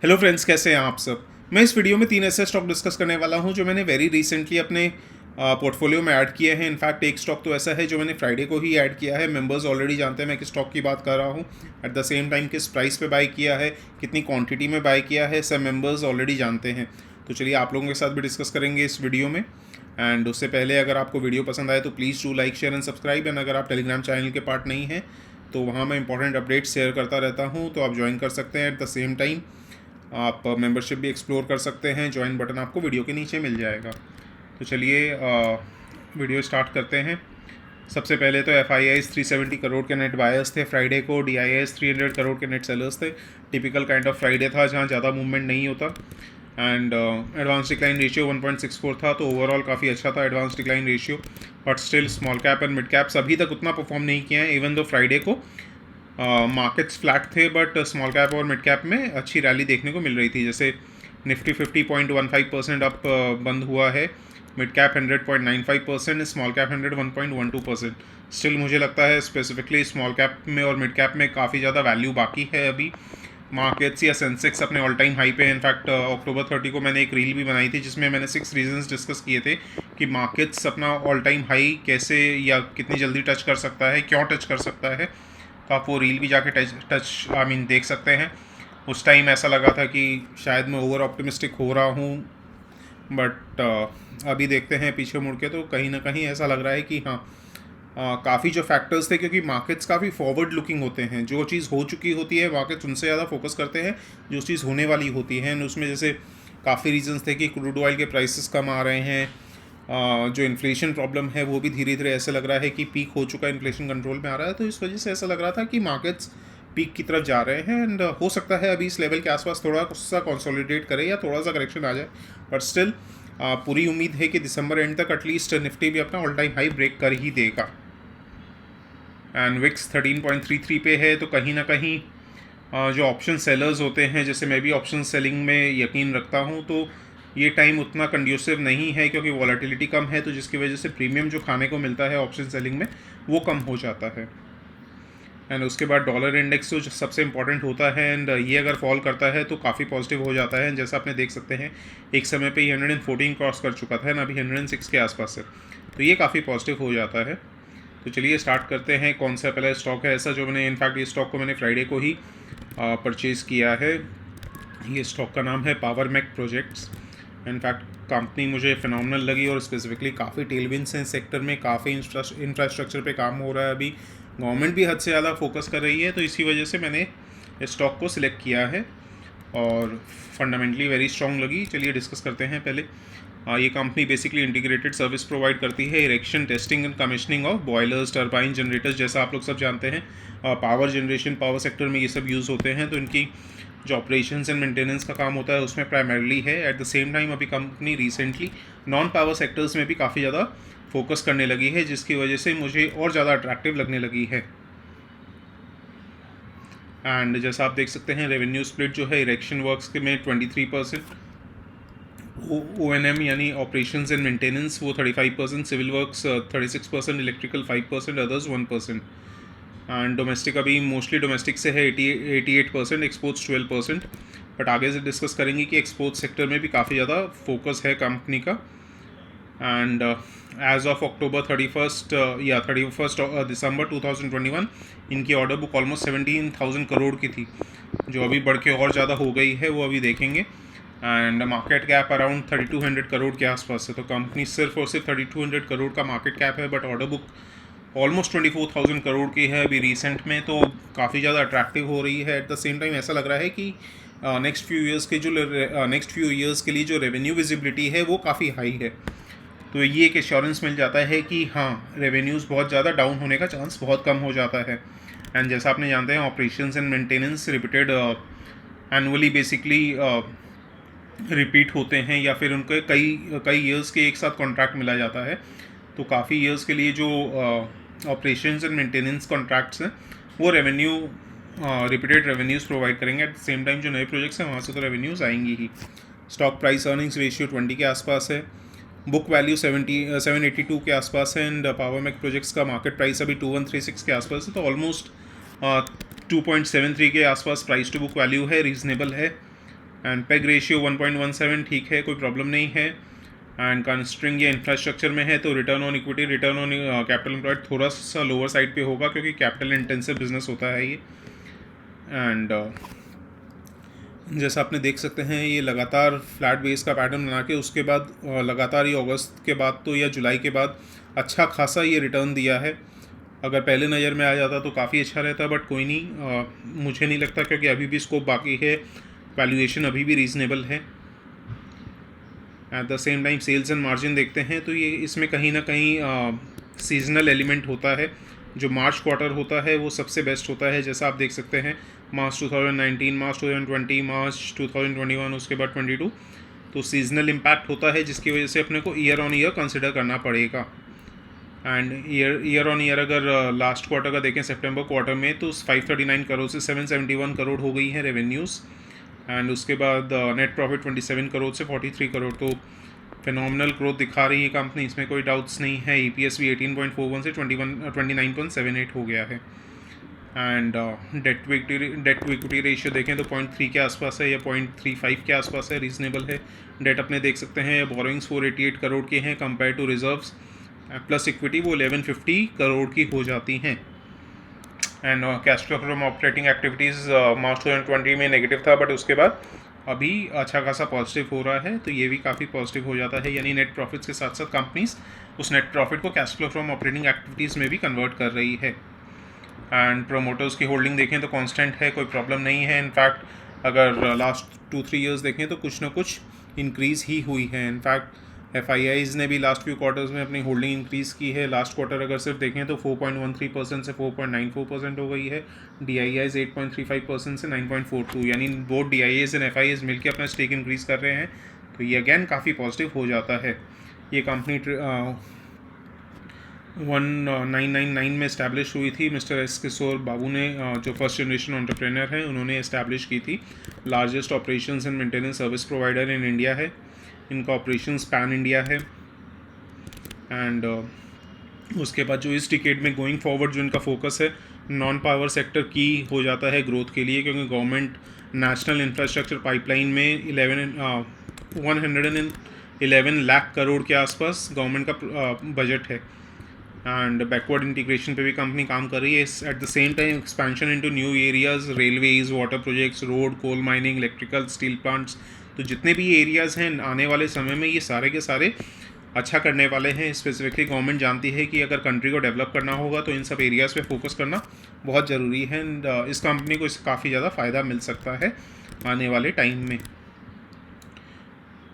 Hello friends, कैसे हैं आप सब। मैं इस वीडियो में 3 ऐसे स्टॉक डिस्कस करने वाला हूं जो मैंने वेरी रिसेंटली अपने पोर्टफोलियो में ऐड किए हैं। इनफैक्ट एक स्टॉक तो ऐसा है जो मैंने फ्राइडे को ही ऐड किया है। मेंबर्स ऑलरेडी जानते हैं मैं किस स्टॉक की बात कर रहा हूं। एट द सेम टाइम किस प्राइस पे बाय किया है, कितनी क्वांटिटी में बाय किया है, सब मेंबर्स ऑलरेडी जानते हैं। तो चलिए आप लोगों के साथ भी डिस्कस करेंगे इस वीडियो में। एंड उससे पहले अगर आपको वीडियो पसंद आए तो please do like, share and subscribe. And अगर आप टेलीग्राम चैनल के पार्ट नहीं हैं तो वहाँ मैं इंपॉर्टेंट अपडेट्स शेयर करता रहता हूँ, तो आप ज्वाइन कर सकते हैं। एट द सेम टाइम आप मेंबरशिप भी एक्सप्लोर कर सकते हैं। ज्वाइन बटन आपको वीडियो के नीचे मिल जाएगा। तो चलिए वीडियो स्टार्ट करते हैं। सबसे पहले तो एफ आई आईज 370 करोड़ के नेट बायर्स थे फ्राइडे को। डी आई आईज 300 करोड़ के नेट सेलर्स थे। टिपिकल काइंड ऑफ फ्राइडे था जहाँ ज़्यादा मूवमेंट नहीं होता। एंड एडवांस डिक्लाइन रेशियो 1.64 था, तो ओवरऑल काफ़ी अच्छा था advance decline ratio. But still small cap and mid caps अभी तक उतना परफॉर्म नहीं किया है। इवन दो फ्राइडे को मार्केट्स फ्लैट थे, बट स्मॉल कैप और मिड कैप में अच्छी रैली देखने को मिल रही थी। जैसे निफ्टी 50.15% अप बंद हुआ है, mid cap 100.95%, small cap 101.12%। Still मुझे लगता है स्पेसिफिकली स्मॉल कैप में और मिड कैप में काफ़ी ज़्यादा वैल्यू बाकी है अभी। मार्केट्स या सेंसेक्स अपने ऑल टाइम हाई पे। इनफैक्ट अक्टूबर 30 को मैंने एक रील भी बनाई थी जिसमें मैंने 6 रीजंस डिस्कस किए थे कि मार्केट्स अपना ऑल टाइम हाई कैसे या कितनी जल्दी टच कर सकता है, क्यों टच कर सकता है। तो आप वो रील भी जाके देख सकते हैं। उस टाइम ऐसा लगा था कि शायद मैं ओवर ऑप्टिमिस्टिक हो रहा हूँ, बट अभी देखते हैं पीछे मुड़ के तो कहीं ना कहीं ऐसा लग रहा है कि हाँ, काफ़ी जो फैक्टर्स थे, क्योंकि मार्केट्स काफ़ी फॉरवर्ड लुकिंग होते हैं। जो चीज़ हो चुकी होती है मार्केट्स उनसे ज़्यादा फोकस करते हैं जो चीज़ होने वाली होती है। उसमें जैसे काफ़ी रीजंस थे कि क्रूड ऑयल के प्राइसेस कम आ रहे हैं, जो इन्फ्लेशन प्रॉब्लम है वो भी धीरे धीरे ऐसे लग रहा है कि पीक हो चुका है, इन्फ्लेशन कंट्रोल में आ रहा है। तो इस वजह से ऐसा लग रहा था कि मार्केट्स पीक की तरफ जा रहे हैं। एंड हो सकता है अभी इस लेवल के आसपास थोड़ा सा कंसोलिडेट करे या थोड़ा सा करेक्शन आ जाए, बट स्टिल पूरी उम्मीद है कि दिसंबर एंड तक एटलीस्ट निफ्टी भी अपना ऑल टाइम हाई ब्रेक कर ही देगा। एंड विक्स 13.33 पे है, तो कहीं ना कहीं जो ऑप्शन सेलर्स होते हैं, जैसे मैं भी ऑप्शन सेलिंग में यकीन रखता हूँ, तो ये टाइम उतना कंड्यूसिव नहीं है क्योंकि वॉलेटिलिटी कम है, तो जिसकी वजह से प्रीमियम जो खाने को मिलता है ऑप्शन सेलिंग में वो कम हो जाता है। एंड उसके बाद डॉलर इंडेक्स जो सबसे इंपॉर्टेंट होता है, एंड ये अगर फॉल करता है तो काफ़ी पॉजिटिव हो जाता है। जैसा आपने देख सकते हैं एक समय पे ये 114 क्रॉस कर चुका था ना, अभी 106 के आसपास है, तो ये काफ़ी पॉजिटिव हो जाता है। तो चलिए स्टार्ट करते हैं। कौन सा पहला स्टॉक है ऐसा जो मैंने, इनफैक्ट ये स्टॉक को मैंने फ्राइडे को ही परचेज़ किया है। ये स्टॉक का नाम है power mac projects. In fact company मुझे फिनोमिनल लगी और स्पेसिफिकली काफ़ी टेलविंड्स हैं सेक्टर में, काफ़ी इंफ्रास्ट्रक्चर पे काम हो रहा है अभी। गवर्नमेंट भी हद से ज़्यादा फोकस कर रही है, तो इसी वजह से मैंने इस स्टॉक को सिलेक्ट किया है और फंडामेंटली वेरी स्ट्रॉन्ग लगी। चलिए डिस्कस करते हैं पहले। ये company basically integrated service provide करती है, erection, testing and commissioning of boilers, turbine, generators, जैसा आप लोग सब जानते हैं पावर जनरेशन, पावर सेक्टर में ये सब यूज़ होते हैं। तो इनकी जो ऑपरेशंस एंड मेंटेनेंस का काम होता है उसमें प्राइमरली है। एट द सेम टाइम अभी company recently non power sectors में भी काफ़ी ज़्यादा फोकस करने लगी है, जिसकी वजह से मुझे और ज़्यादा अट्रैक्टिव लगने लगी है। एंड जैसा आप देख सकते हैं रेवेन्यू स्प्लिट जो है इरेक्शन वर्क्स के में 23%, O&M यानी ऑपरेशंस एंड मेंटेनेंस वो 35%, civil works 36%, electrical 5%, others 1%। And domestic अभी मोस्टली डोमेस्टिक से है 88%, एक्सपोर्ट्स 12%। बट आगे से डिस्कस करेंगे कि एक्सपोर्ट सेक्टर में भी काफ़ी ज़्यादा फोकस है कंपनी का। एंड एज ऑफ अक्टूबर 31 या 31 दिसंबर 2021 इनकी ऑर्डर बुक ऑलमोस्ट 17,000 करोड़ की थी, जो अभी बढ़ के और ज़्यादा हो गई है, वो अभी देखेंगे। And market cap around 3200 crore के आसपास है। तो कंपनी सिर्फ और सिर्फ 3200 करोड़ का मार्केट कैप है, but order book almost 24,000 crore की है अभी रिसेंट में, तो काफ़ी ज़्यादा अट्रैक्टिव हो रही है। एट द सेम टाइम ऐसा लग रहा है कि नेक्स्ट फ्यू ईयर्स के लिए जो रेवेन्यू विजिबिलिटी है वो काफ़ी हाई है। तो ये एक एश्योरेंस मिल जाता है कि हाँ, रेवेन्यूज़ बहुत ज़्यादा डाउन होने का चांस बहुत कम हो जाता है। एंड जैसा आपने जानते हैं operations and maintenance repeated annually basically repeat होते हैं, या फिर उनके कई ईयर्स के एक साथ कॉन्ट्रैक्ट मिला जाता है। तो काफ़ी ईयर्स के लिए जो ऑपरेशंस एंड मेंटेनेंस कॉन्ट्रैक्ट्स हैं वो रेवेन्यू रिपीटेड रेवेन्यूज़ प्रोवाइड करेंगे। एट द सेम टाइम जो नए प्रोजेक्ट्स हैं वहाँ से तो रेवेन्यूज़ आएंगी ही। स्टॉक प्राइस अर्निंग्स रेशियो 20 के आसपास है, बुक वैल्यू 782 के आसपास है। एंड पावर मैक प्रोजेक्ट्स का मार्केट प्राइस अभी 2136 के आसपास है, तो ऑलमोस्ट 2.73 के आसपास प्राइस टू बुक वैल्यू है, रीजनेबल है। एंड पेग रेशियो 1.17 ठीक है, कोई प्रॉब्लम नहीं है। एंड कंस्ट्रिंग ये इंफ्रास्ट्रक्चर में है तो return on equity, return on capital employed थोड़ा सा लोअर साइड पे होगा क्योंकि कैपिटल इंटेंसिव बिजनेस होता है ये। एंड जैसा आपने देख सकते हैं ये लगातार फ्लैट बेस का पैटर्न बना के उसके बाद लगातार ये अगस्त के बाद तो या जुलाई के बाद अच्छा खासा ये रिटर्न दिया है। अगर पहले नज़र में आ जाता तो काफ़ी अच्छा रहता, बट कोई नहीं, मुझे नहीं लगता क्योंकि अभी भी स्कोप बाकी है, वैल्यूएशन अभी भी रीज़नेबल है। At the same time sales and margin देखते हैं तो ये इसमें कहीं ना कहीं सीजनल एलिमेंट होता है। जो मार्च क्वार्टर होता है वो सबसे बेस्ट होता है, जैसा आप देख सकते हैं मार्च 2019, मार्च 2020, मार्च 2021, उसके बाद 22, तो सीजनल इम्पैक्ट होता है जिसकी वजह से अपने को ईयर ऑन ईयर कंसिडर करना पड़ेगा। एंड ईयर ऑन ईयर अगर लास्ट क्वार्टर का देखें सितंबर क्वार्टर में तो 539 करोड़ से 771 करोड़ हो गई हैं रेवेन्यूज़। एंड उसके बाद नेट प्रॉफिट 27 करोड़ से 43 करोड़, तो फिनोमिनल ग्रोथ दिखा रही है कंपनी, इसमें कोई डाउट्स नहीं है। ईपीएस भी 18.41 से 29.78 हो गया है। And debt to equity ratio देखें तो 0.3 के आसपास है या 0.35 के आसपास है, रीजनेबल है। डेट अपने देख सकते हैं बोरोइंग्स 488 करोड़ के हैं compare to reserves, plus equity वो 1150 करोड़ की हो जाती हैं। And cash flow from operating activities March 2020 में नेगेटिव था, बट उसके बाद अभी अच्छा खासा पॉजिटिव हो रहा है, तो ये भी काफ़ी पॉजिटिव हो जाता है। यानी नेट प्रॉफिट्स के साथ साथ कंपनीज उस नेट प्रॉफिट को cash flow from operating activities में भी कन्वर्ट कर रही है। एंड प्रोमोटर्स की होल्डिंग देखें तो कांस्टेंट है, कोई प्रॉब्लम नहीं है। इनफैक्ट अगर लास्ट 2-3 ईयर्स देखें तो कुछ ना कुछ इंक्रीज़ ही हुई है। इनफैक्ट FIIs ने भी लास्ट फ्यू क्वार्टर्स में अपनी होल्डिंग इंक्रीज़ की है। लास्ट क्वार्टर अगर सिर्फ देखें तो 4.13% से 4.94% हो गई है। DIIs 8.35% से 9.42, यानी बोथ DIIs एंड FIIs मिलकर अपना स्टेक इंक्रीज़ कर रहे हैं, तो ये अगेन काफ़ी पॉजिटिव हो जाता है। ये कंपनी 1999 में इस्टेब्लिश हुई थी। मिस्टर एस किशोर बाबू ने, जो फर्स्ट जनरेशन एंटरप्रेन्योर हैं, उन्होंने इस्टेब्लिश की थी। Largest operations and maintenance service provider in India है, इनका ऑपरेशंस पैन इंडिया है। एंड उसके बाद जो इस डिकेड में गोइंग फॉरवर्ड जो इनका फोकस है नॉन पावर सेक्टर की हो जाता है ग्रोथ के लिए, क्योंकि गवर्नमेंट नेशनल इंफ्रास्ट्रक्चर पाइपलाइन में 111 लाख करोड़ के आसपास गवर्नमेंट का बजट है। एंड बैकवर्ड इंटीग्रेशन पे भी कंपनी काम कर रही है। At the same time expansion into new areas, railways, water projects, road, coal mining, electrical, steel plants, तो जितने भी एरियाज़ हैं आने वाले समय में ये सारे के सारे अच्छा करने वाले हैं। स्पेसिफिकली गवर्नमेंट जानती है कि अगर कंट्री को डेवलप करना होगा तो इन सब एरियाज़ पे फोकस करना बहुत ज़रूरी है। एंड इस कंपनी को इससे काफ़ी ज़्यादा फ़ायदा मिल सकता है आने वाले टाइम में।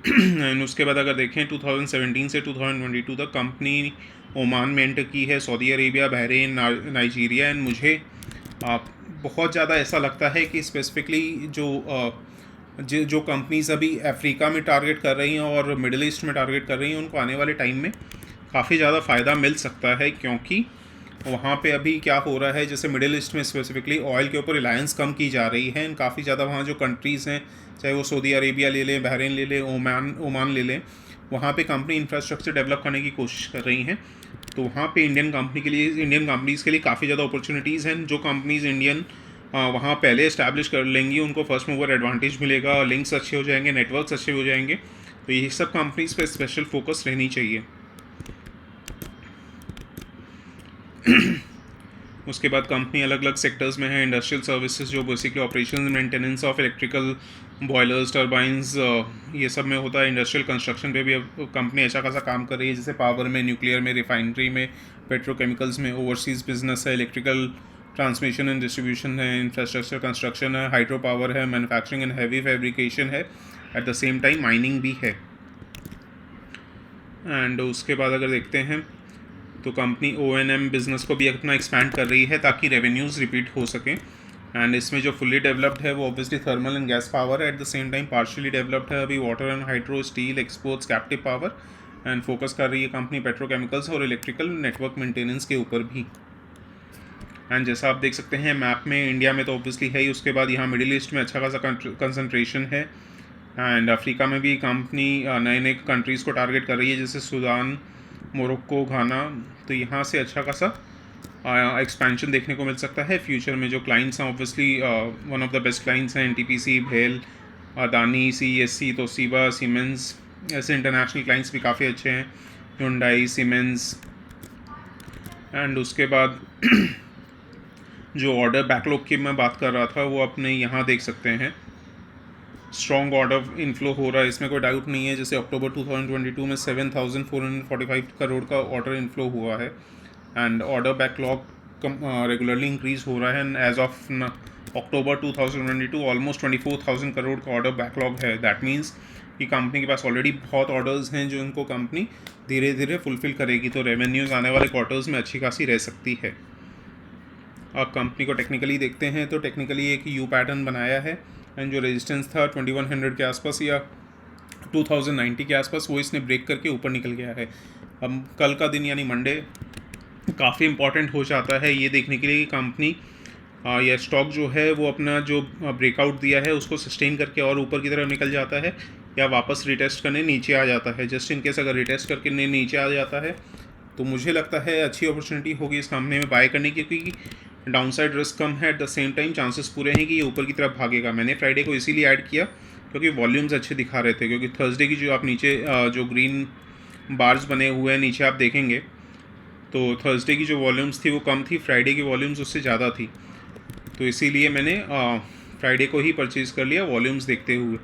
एंड उसके बाद अगर देखें 2017 से 2022 तक कंपनी ओमान में एंटर की है, Saudi Arabia, Bahrain, Nigeria. And मुझे बहुत ज़्यादा ऐसा लगता है कि स्पेसिफिकली जो कंपनीज अभी अफ्रीका में टारगेट कर रही हैं और मिडिल ईस्ट में टारगेट कर रही हैं, उनको आने वाले टाइम में काफ़ी ज़्यादा फ़ायदा मिल सकता है, क्योंकि वहाँ पे अभी क्या हो रहा है, जैसे मिडिल ईस्ट में स्पेसिफिकली ऑयल के ऊपर रिलायंस कम की जा रही है। काफ़ी ज़्यादा वहाँ जो कंट्रीज़ हैं, चाहे वो सऊदी अरेबिया ले लें, बहरीन ले लें, ओमान ले लें, वहाँ पे कंपनी इंफ्रास्ट्रक्चर डेवलप करने की कोशिश कर रही हैं। तो वहाँ पे इंडियन कंपनीज़ के लिए काफ़ी ज़्यादा अपॉर्चुनिटीज़ हैं। जो कंपनीज़ इंडियन वहाँ पहले इस्टेब्लिश कर लेंगी उनको फर्स्ट मूवर एडवांटेज मिलेगा, लिंक्स अच्छे हो जाएंगे, नेटवर्क्स अच्छे हो जाएंगे, तो ये सब कंपनीज़ पे स्पेशल फोकस रहनी चाहिए। उसके बाद कंपनी अलग अलग सेक्टर्स में है। इंडस्ट्रियल सर्विसेज जो basically operation maintenance of electrical boilers, turbines, ये सब में होता है। इंडस्ट्रियल कंस्ट्रक्शन पे भी अब कंपनी अच्छा खासा काम कर रही है, जैसे पावर में, न्यूक्लियर में, रिफाइनरी में, पेट्रोकेमिकल्स में। ओवरसीज़ बिजनेस है, इलेक्ट्रिकल ट्रांसमिशन एंड डिस्ट्रीब्यूशन है, इंफ्रास्ट्रक्चर कंस्ट्रक्शन है, हाइड्रो पावर है, मैन्युफैक्चरिंग एंड हैवी फैब्रिकेशन है, at the same time mining भी है। एंड उसके बाद अगर देखते हैं तो कंपनी O&M बिज़नेस को भी अपना एक्सपैंड कर रही है ताकि रेवेन्यूज़ रिपीट हो सकें। एंड इसमें जो फुल्ली डेवलप्ड है वो obviously thermal and gas power है, at the same time partially developed है अभी water and hydro, steel, exports, captive power. And focus कर रही है कंपनी पेट्रोकेमिकल्स और इलेक्ट्रिकल नेटवर्क मेंटेनेंस के ऊपर भी। एंड जैसा आप देख सकते हैं मैप में, इंडिया में तो ऑब्वियसली है ही, उसके बाद यहाँ मिडिल ईस्ट में अच्छा खासा कंसंट्रेशन है। एंड अफ्रीका में भी कंपनी नए नए कंट्रीज़ को टारगेट कर रही है, जैसे सूडान, मोरक्को, घाना, तो यहाँ से अच्छा खासा एक्सपेंशन देखने को मिल सकता है फ्यूचर में। जो क्लाइंट्स हैं obviously one of the best clients हैं NTPC, भेल, अदानी, CESC, तोशिबा, सीमेंस, ऐसे इंटरनेशनल क्लाइंट्स भी काफ़ी अच्छे हैं, Hyundai, सीमेंस। एंड उसके बाद जो ऑर्डर बैकलॉग की मैं बात कर रहा था वो अपने यहाँ देख सकते हैं, स्ट्रॉन्ग ऑर्डर इनफ्लो हो रहा है, इसमें कोई डाउट नहीं है। जैसे अक्टूबर 2022 में 7,445 करोड़ का ऑर्डर इनफ्लो हुआ है and order backlog regularly increase हो रहा है and as of October 2022 almost 24,000 crore का ऑर्डर बैकलॉग है। दैट मीन्स कि कंपनी के पास ऑलरेडी बहुत ऑर्डर्स हैं जो इनको कंपनी धीरे धीरे फुलफिल करेगी, तो रेवेन्यूज़ आने वाले क्वार्टर्स में अच्छी खासी रह सकती है। अब कंपनी को टेक्निकली देखते हैं तो टेक्निकली एक यू पैटर्न बनाया है एंड जो रेजिस्टेंस था 2100 के आसपास या 2090 के आसपास वो इसने ब्रेक करके ऊपर निकल गया है। अब कल का दिन यानी मंडे काफ़ी इंपॉर्टेंट हो जाता है ये देखने के लिए कि कंपनी या स्टॉक जो है वो अपना जो ब्रेकआउट दिया है उसको सस्टेन करके और ऊपर की तरफ निकल जाता है या वापस रिटेस्ट करने नीचे आ जाता है। जस्ट इन केस अगर रिटेस्ट करके नीचे आ जाता है तो मुझे लगता है अच्छी अपॉर्चुनिटी होगी इस कंपनी में बाय करने की, क्योंकि डाउनसाइड रिस्क कम है, at the same time chances पूरे हैं कि ये ऊपर की तरफ भागेगा। मैंने फ्राइडे को इसीलिए ऐड किया क्योंकि वॉल्यूम्स अच्छे दिखा रहे थे, क्योंकि थर्सडे की जो आप नीचे जो ग्रीन बार्स बने हुए हैं नीचे आप देखेंगे तो थर्सडे की जो वॉल्यूम्स थी वो कम थी, फ्राइडे की वॉल्यूम्स उससे ज़्यादा थी, तो इसीलिए मैंने फ्राइडे को ही परचेज़ कर लिया वॉल्यूम्स देखते हुए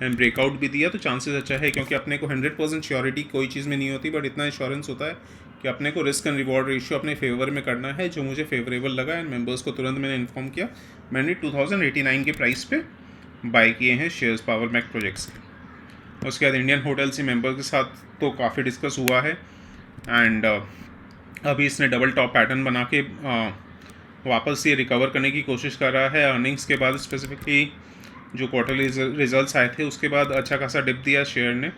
एंड ब्रेकआउट भी दिया, तो चांसेस अच्छा है। क्योंकि अपने को 100% श्योरिटी कोई चीज़ में नहीं होती, बट इतना इंश्योरेंस होता है कि अपने को रिस्क एंड रिवॉर्ड रेशियो अपने फेवर में करना है, जो मुझे फेवरेबल लगा एंड मेंबर्स को तुरंत मैंने इन्फॉर्म किया। मैंने 2089 के प्राइस पे बाय किए हैं शेयर्स पावर मैक प्रोजेक्ट्स के। उसके बाद इंडियन होटल्स मेंबर के साथ तो काफ़ी डिस्कस हुआ है एंड अभी इसने डबल टॉप पैटर्न बना के वापस ये रिकवर करने की कोशिश कर रहा है। अर्निंग्स के बाद स्पेसिफिकली जो क्वार्टरली रिजल्ट्स आए थे उसके बाद अच्छा खासा डिप दिया शेयर ने,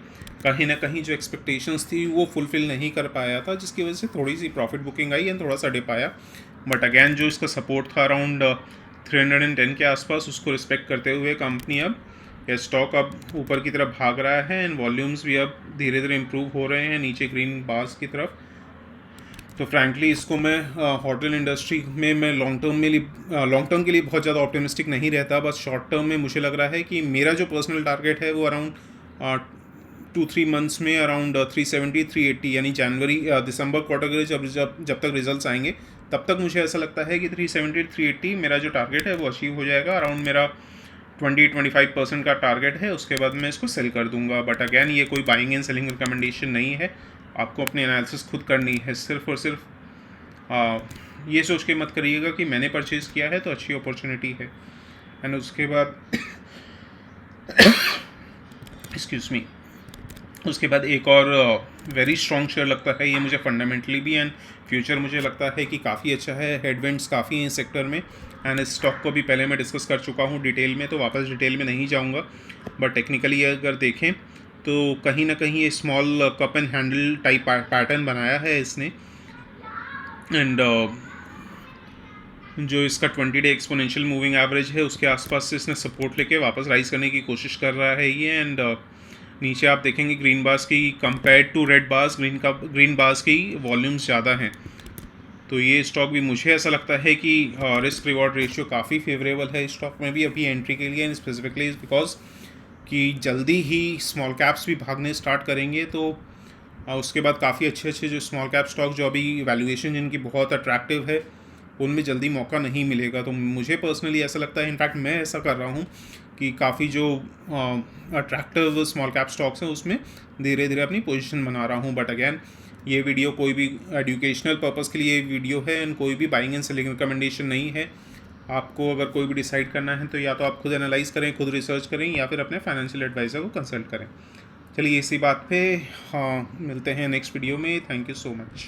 कहीं ना कहीं जो एक्सपेक्टेशंस थी वो फुलफ़िल नहीं कर पाया था, जिसकी वजह से थोड़ी सी प्रॉफिट बुकिंग आई एंड थोड़ा सा डिप आया। बट अगैन जो इसका सपोर्ट था अराउंड 310 के आसपास, उसको रिस्पेक्ट करते हुए कंपनी अब या स्टॉक अब ऊपर की तरफ भाग रहा है एंड वॉल्यूम्स भी अब धीरे धीरे इम्प्रूव हो रहे हैं नीचे ग्रीन बार्स की तरफ। तो फ्रैंकली इसको मैं होटल इंडस्ट्री में मैं लॉन्ग टर्म के लिए बहुत ज़्यादा ऑप्टिमिस्टिक नहीं रहता, बस शॉर्ट टर्म में मुझे लग रहा है कि मेरा जो पर्सनल टारगेट है वो अराउंड 2-3 मंथ्स में अराउंड 370-380 यानी जनवरी दिसंबर क्वार्टर के जब तक रिजल्ट्स आएंगे तब तक मुझे ऐसा लगता है कि 370-380 मेरा जो टारगेट है वो अचीव हो जाएगा। अराउंड मेरा 20-25% का टारगेट है, उसके बाद मैं इसको सेल कर दूंगा। बट अगैन ये कोई बाइंग एंड सेलिंग रिकमेंडेशन नहीं है, आपको अपनी एनालिसिस खुद करनी है। सिर्फ और सिर्फ ये सोच के मत करिएगा कि मैंने परचेज़ किया है तो अच्छी अपॉर्चुनिटी है। एंड उसके बाद एक्सक्यूज़ मी, उसके बाद एक और वेरी स्ट्रॉन्ग शेयर लगता है ये मुझे फंडामेंटली भी एंड फ्यूचर मुझे लगता है कि काफ़ी अच्छा है। हेडविंड्स काफ़ी हैं इस सेक्टर में एंड इस स्टॉक को भी पहले मैं डिस्कस कर चुका हूँ डिटेल में, तो वापस डिटेल में नहीं जाऊँगा। बट टेक्निकली अगर देखें तो कहीं ना कहीं ये small cup and handle type pattern बनाया है इसने एंड जो इसका 20 डे एक्सपोनेंशियल मूविंग एवरेज है उसके आसपास से इसने सपोर्ट लेके वापस राइज करने की कोशिश कर रहा है ये। एंड नीचे आप देखेंगे ग्रीन बार्स की compare to red bars green bars की वॉल्यूम्स ज़्यादा हैं, तो ये स्टॉक भी मुझे ऐसा लगता है कि रिस्क रिवॉर्ड रेशियो काफ़ी फेवरेबल है इस स्टॉक में भी अभी एंट्री के लिए, एंड स्पेसिफिकली बिकॉज कि जल्दी ही स्मॉल कैप्स भी भागने स्टार्ट करेंगे, तो उसके बाद काफ़ी अच्छे जो स्मॉल कैप स्टॉक जो अभी वैल्यूएशन जिनकी बहुत अट्रैक्टिव है उनमें जल्दी मौका नहीं मिलेगा। तो मुझे पर्सनली ऐसा लगता है, इनफैक्ट मैं ऐसा कर रहा हूँ कि काफ़ी जो अट्रैक्टिव स्मॉल कैप स्टॉक्स हैं उसमें धीरे धीरे अपनी पोजीशन बना रहा हूँ। बट अगैन ये वीडियो कोई भी एजुकेशनल पर्पज़ के लिए वीडियो है एंड कोई भी बाइंग एंड सेलिंग रिकमेंडेशन नहीं है। आपको अगर कोई भी डिसाइड करना है तो या तो आप खुद एनालाइज करें, खुद रिसर्च करें, या फिर अपने फाइनेंशियल एडवाइज़र को कंसल्ट करें। चलिए इसी बात पे मिलते हैं नेक्स्ट वीडियो में। Thank you so much.